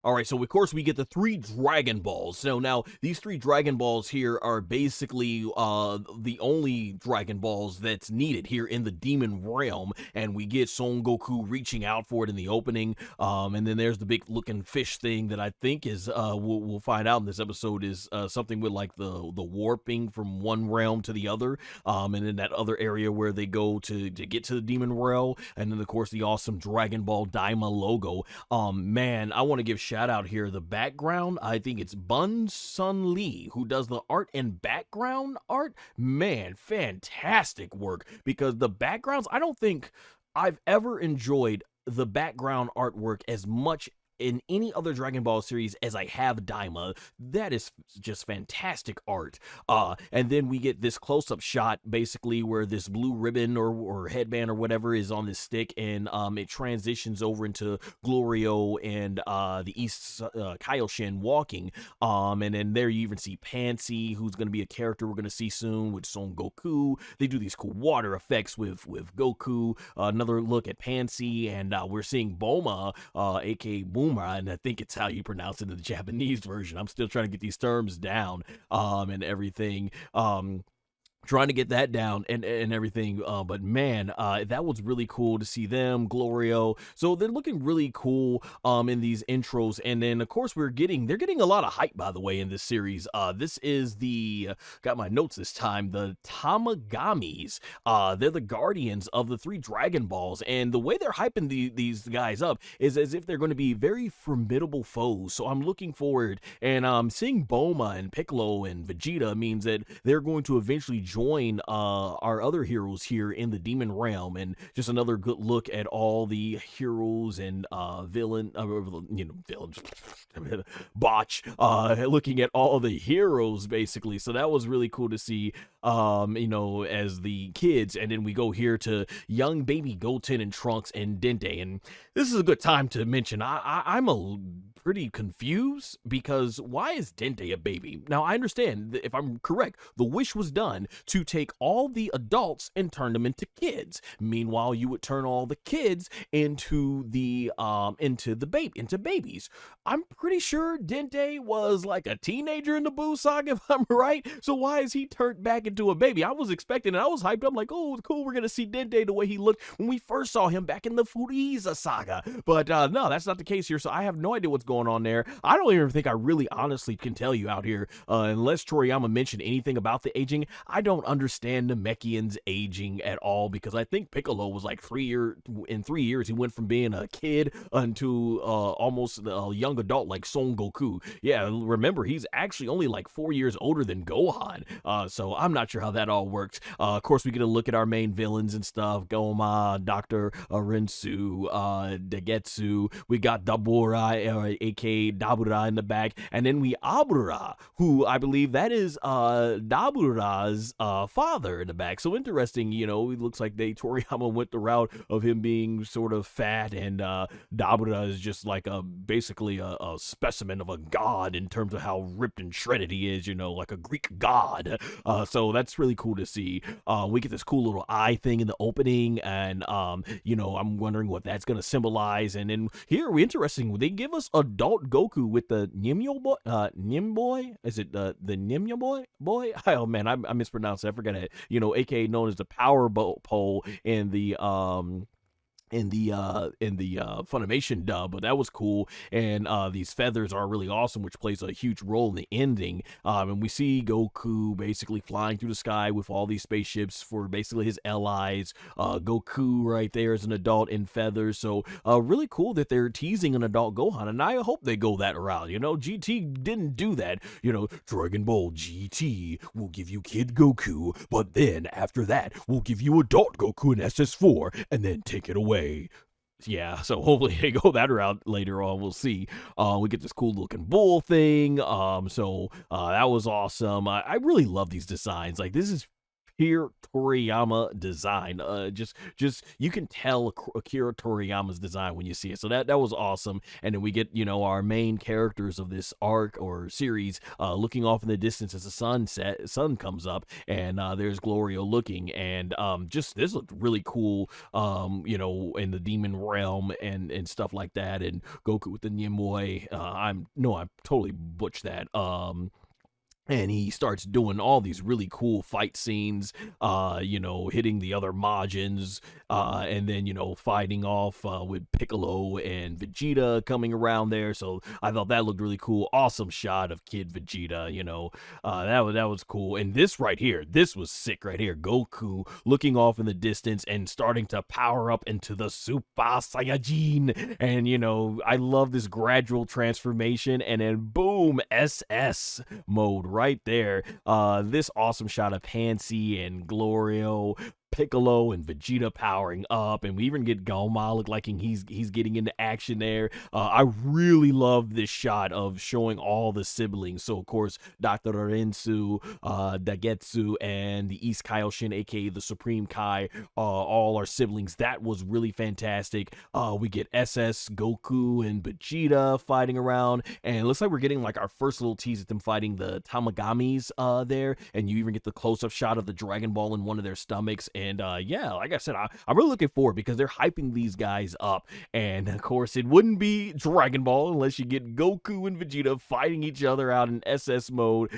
All right, so of course we get the three Dragon Balls. So now these three Dragon Balls here are basically the only Dragon Balls that's needed here in the Demon Realm, and we get Son Goku reaching out for it in the opening. And then there's the big looking fish thing that I think is we'll find out in this episode is something with like the warping from one realm to the other. And then that other area where they go to get to the Demon Realm, and then of course the awesome Dragon Ball Daima logo. Man, I want to give shout out here. The background, I think it's Bun Sun Lee who does the art and background art. Man, fantastic work, because the backgrounds, I don't think I've ever enjoyed the background artwork as much in any other Dragon Ball series as I have Daima. That is just fantastic art. And then we get this close-up shot, basically, where this blue ribbon or headband or whatever is on this stick, and it transitions over into Glorio and the East Kaioshin walking. And then there you even see Pansy, who's going to be a character we're going to see soon with Son Goku. They do these cool water effects with Goku. Another look at Pansy, and we're seeing Boma, aka Boom, and I think it's how you pronounce it in the Japanese version. I'm still trying to get these terms down, and everything. Trying to get that down and everything, but man, that was really cool to see them. Glorio, so they're looking really cool in these intros. And then of course they're getting a lot of hype, by the way, in this series. This is the got my notes this time, the Tamagamis. They're the guardians of the three Dragon Balls, and the way they're hyping these guys up is as if they're going to be very formidable foes. So I'm looking forward, and seeing Boma and Piccolo and Vegeta means that they're going to eventually join our other heroes here in the Demon Realm. And just another good look at all the heroes and villains, botch, looking at all the heroes, basically. So that was really cool to see, as the kids. And then we go here to young baby Goten and Trunks and Dente. And this is a good time to mention, I'm a pretty confused, because why is Dente a baby? Now, I understand, if I'm correct, the wish was done to take all the adults and turn them into kids. Meanwhile, you would turn all the kids into babies. I'm pretty sure Dente was like a teenager in the Buu saga, if I'm right. So why is he turned back into a baby? I was expecting, and I was hyped up like, oh, cool, we're gonna see Dente the way he looked when we first saw him back in the Frieza saga. But no, that's not the case here. So I have no idea what's going on there. I don't even think I really honestly can tell you out here, unless Toriyama mentioned anything about the aging. I don't understand Namekian's aging at all, because I think Piccolo was like 3 years he went from being a kid unto almost a young adult like Son Goku. Yeah, remember, he's actually only like 4 years older than Gohan. So I'm not sure how that all works. Of course, we get a look at our main villains and stuff. Gomah, Dr. Arinsu, Degesu. We got Dabura, aka Dabura, in the back. And then we Abura, who I believe that is Dabura's father, in the back. So interesting, it looks like Toriyama went the route of him being sort of fat, and Dabura is just like basically a specimen of a god in terms of how ripped and shredded he is, like a Greek god. So that's really cool to see. We get this cool little eye thing in the opening, and I'm wondering what that's gonna symbolize. And then here, interesting, they give us adult Goku with the Nimboy. Is it the Nimya boy? Oh man, I mispronounced it. I forgot it. AKA known as the power pole in the Funimation dub. But that was cool. And these feathers are really awesome, which plays a huge role in the ending. And we see Goku basically flying through the sky with all these spaceships for basically his allies. Goku right there is an adult in feathers. So really cool that they're teasing an adult Gohan, and I hope they go that route. GT didn't do that. Dragon Ball GT will give you Kid Goku, but then after that we'll give you adult Goku in SS4 and then take it away. Yeah, so hopefully they go that route later on. We'll see. We get this cool looking bull thing. So that was awesome. I really love these designs. Like, this is Akira Toriyama design. Just you can tell Akira Toriyama's design when you see it. So that was awesome. And then we get, you know, our main characters of this arc or series looking off in the distance as the sun comes up, and there's Glorio looking, and just this looked really cool. You know, in the demon realm and stuff like that, and Goku with the Nimue. I totally butched that. And he starts doing all these really cool fight scenes, you know, hitting the other Majins, and then, you know, fighting off with Piccolo and Vegeta coming around there. So I thought that looked really cool. Awesome shot of Kid Vegeta, you know, that was cool. And this right here, this was sick right here. Goku looking off in the distance and starting to power up into the Super Saiyajin. And, you know, I love this gradual transformation, and then boom, SS mode right there. This awesome shot of Pansy and Glorio, Piccolo and Vegeta powering up, and we even get Gomah look like he's getting into action there. I really love this shot of showing all the siblings. So of course, Dr. Arinsu, Degesu, and the East Kaioshin, aka the Supreme Kai, all our siblings. That was really fantastic. We get SS, Goku, and Vegeta fighting around, and it looks like we're getting like our first little tease at them fighting the Tamagamis there, and you even get the close-up shot of the Dragon Ball in one of their stomachs. And yeah, like I said, I'm really looking forward because they're hyping these guys up. And of course, it wouldn't be Dragon Ball unless you get Goku and Vegeta fighting each other out in SS mode,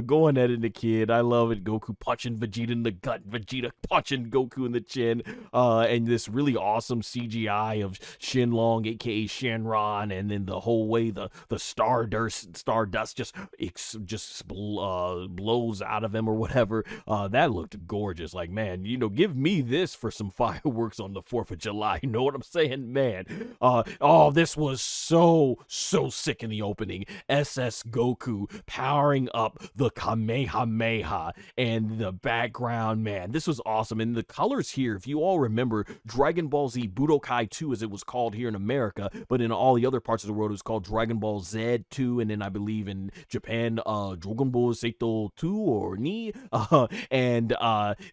going at it in the kid. I love it. Goku punching Vegeta in the gut, Vegeta punching Goku in the chin, and this really awesome CGI of Shenlong, aka Shenron, and then the whole way the stardust just blows out of him or whatever. That looked gorgeous. Like, man, you know, give me this for some fireworks on the 4th of July. You know what I'm saying, man? Oh, this was so sick in the opening. SS Goku powering up the Kamehameha, and the background, man, this was awesome. And the colors here, if you all remember, Dragon Ball Z Budokai 2, as it was called here in America, but in all the other parts of the world, it was called Dragon Ball Zedd 2, and then I believe in Japan, Dragon Ball Seito 2 or Ni, and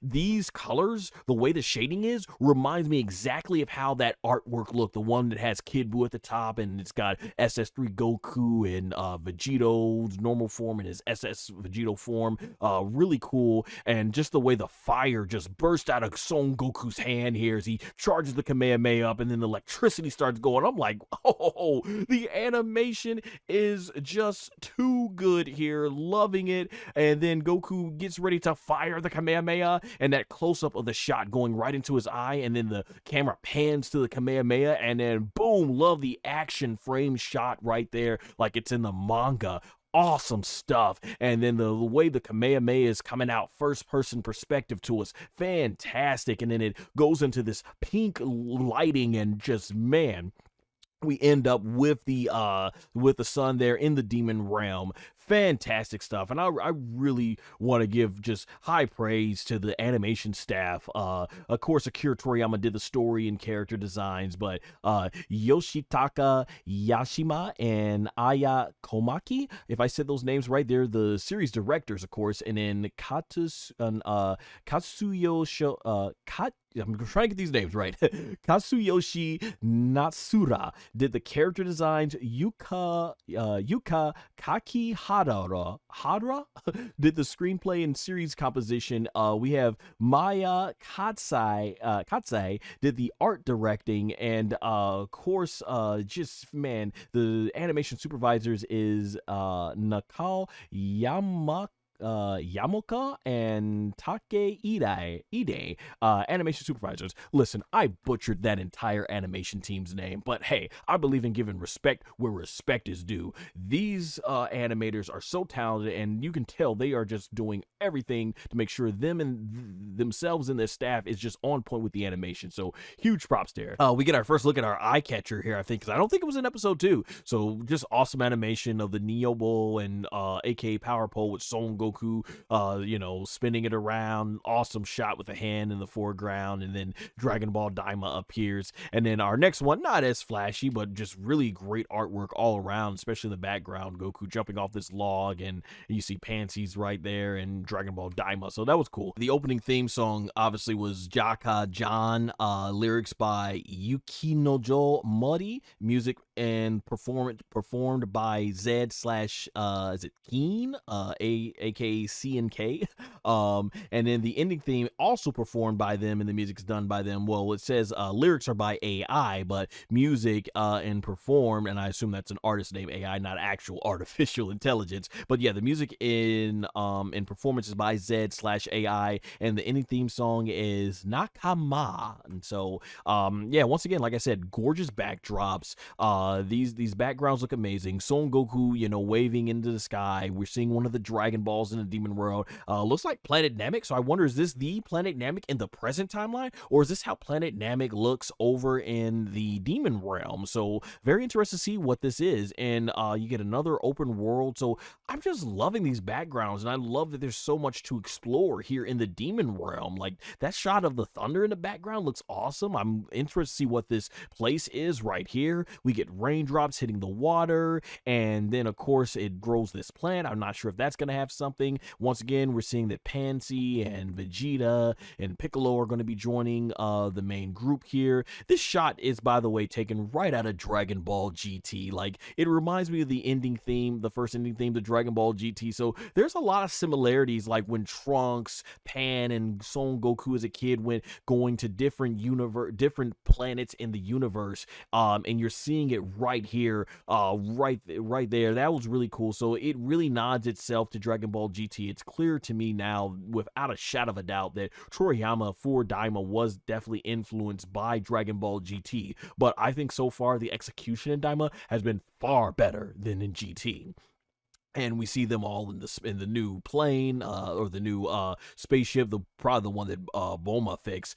these colors, the way the shading is, reminds me exactly of how that artwork looked. The one that has Kid Buu at the top, and it's got SS3 Goku and Vegeto's normal form and his SS Vegeto form. Really cool. And just the way the fire just burst out of Son Goku's hand here as he charges the Kamehameha up, and then the electricity starts going. I'm like, oh, the animation is just too good here. Loving it. And then Goku gets ready to fire the Kamehameha, and that close-up of the shot going right into his eye, and then the camera pans to the Kamehameha, and then boom, love the action frame shot right there like it's in the manga. Awesome stuff. And then the way the Kamehameha is coming out first person perspective to us, fantastic. And then it goes into this pink lighting, and just, man, we end up with the sun there in the demon realm. Fantastic stuff. And I really want to give just high praise to the animation staff. Of course, Akira Toriyama did the story and character designs, but Yoshitaka Yashima and Aya Komaki, if I said those names right, they're the series directors, of course. And then I'm trying to get these names right. Katsuyoshi Natsura did the character designs. Yuka Kakihara did the screenplay and series composition. We have Maya Katsai did the art directing, and of course, just, man, the animation supervisors is Nakao Yamoka and Take Ide, animation supervisors. Listen, I butchered that entire animation team's name, but hey, I believe in giving respect where respect is due. These animators are so talented, and you can tell they are just doing everything to make sure themselves and their staff is just on point with the animation. So huge props there. We get our first look at our eye catcher here, I think, because I don't think it was in episode 2. So just awesome animation of the Neo Bowl and aka Power Pole with Son Goku Goku, spinning it around. Awesome shot with a hand in the foreground, and then Dragon Ball Daima appears. And then our next one, not as flashy, but just really great artwork all around, especially the background. Goku jumping off this log, and you see Pansies right there, and Dragon Ball Daima. So that was cool. The opening theme song obviously was Jaka Jaan, lyrics by Yukinojo Muddy, music and performed by Zedd slash is it Keen, aka CNK. And then the ending theme also performed by them, and the music's done by them. Well, it says lyrics are by AI, but music and performed, and I assume that's an artist named AI, not actual artificial intelligence. But yeah, the music in performance is by Zedd slash AI, and the ending theme song is NAKAMA. And so yeah, once again, like I said, gorgeous backdrops. These backgrounds look amazing. Son Goku, waving into the sky. We're seeing one of the Dragon Balls in the Demon World. Looks like Planet Namek. So I wonder, is this the Planet Namek in the present timeline, or is this how Planet Namek looks over in the Demon Realm? So very interested to see what this is. And you get another open world. So I'm just loving these backgrounds, and I love that there's so much to explore here in the Demon Realm. Like, that shot of the thunder in the background looks awesome. I'm interested to see what this place is right here. We get raindrops hitting the water, and then of course it grows this plant. I'm not sure if that's going to have something. Once again, we're seeing that Pansy and Vegeta and Piccolo are going to be joining the main group here. This shot is, by the way, taken right out of Dragon Ball GT. Like, it reminds me of the ending theme, the first ending theme to Dragon Ball GT. So there's a lot of similarities, like when Trunks, Pan, and Son Goku as a kid went going to different planets in the universe, and you're seeing it right here, right there. That was really cool. So it really nods itself to Dragon Ball GT. It's clear to me now, without a shadow of a doubt, that Toriyama for Daima was definitely influenced by Dragon Ball GT. But I think so far the execution in Daima has been far better than in GT. And we see them all in the new plane, or the new spaceship, probably the one that Bulma fixed.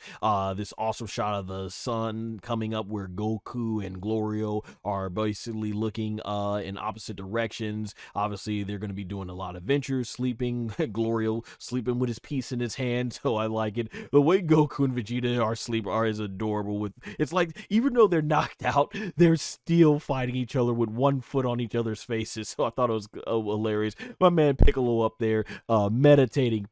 This awesome shot of the sun coming up, where Goku and Glorio are basically looking in opposite directions. Obviously, they're going to be doing a lot of adventures, sleeping. Glorio sleeping with his piece in his hand, so I like it. The way Goku and Vegeta are is adorable. It's like, even though they're knocked out, they're still fighting each other with one foot on each other's faces. So I thought it was hilarious. My man Piccolo up there meditating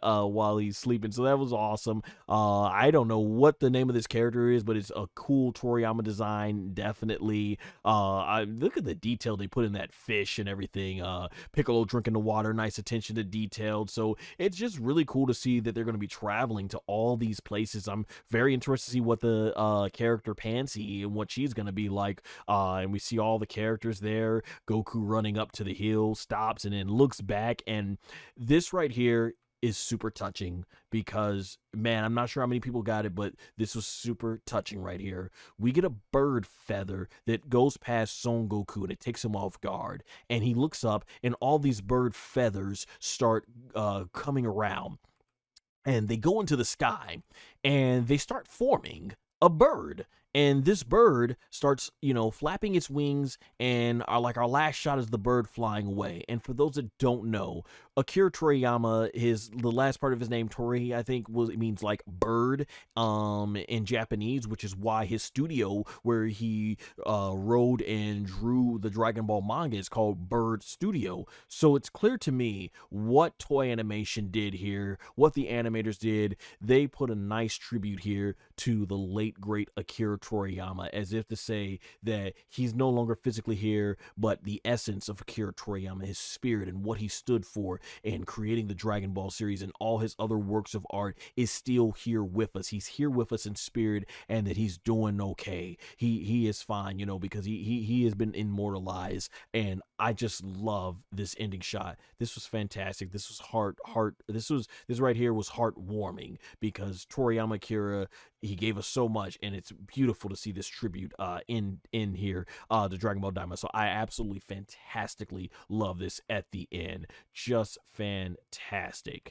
while he's sleeping. So that was awesome. I don't know what the name of this character is, but it's a cool Toriyama design, definitely. I look at the detail they put in that fish and everything. Piccolo drinking the water, nice attention to detail. So it's just really cool to see that they're going to be traveling to all these places. I'm very interested to see what the character Pansy and what she's going to be like. And we see all the characters there. Goku running up to the hill, stops, and then looks back. And this right here is super touching, because, man, I'm not sure how many people got it, but this was super touching right here. We get a bird feather that goes past Son Goku, and it takes him off guard. And he looks up, and all these bird feathers start coming around. And they go into the sky, and they start forming a bird. And this bird starts, flapping its wings, and our last shot is the bird flying away. And for those that don't know, Akira Toriyama, the last part of his name, Tori, I think, it means like bird in Japanese, which is why his studio, where he wrote and drew the Dragon Ball manga, is called Bird Studio. So it's clear to me what Toei Animation did here, what the animators did. They put a nice tribute here to the late, great Akira Toriyama, as if to say that he's no longer physically here, but the essence of Akira Toriyama, his spirit and what he stood for in creating the Dragon Ball series and all his other works of art, is still here with us. He's here with us in spirit, and that he's doing okay. He is fine, because he has been immortalized. And I just love this ending shot. This was fantastic. This was this right here was heartwarming, because Toriyama Akira, he gave us so much, and it's beautiful to see this tribute in here to Dragon Ball Daima. So I absolutely fantastically love this at the end. Just fantastic.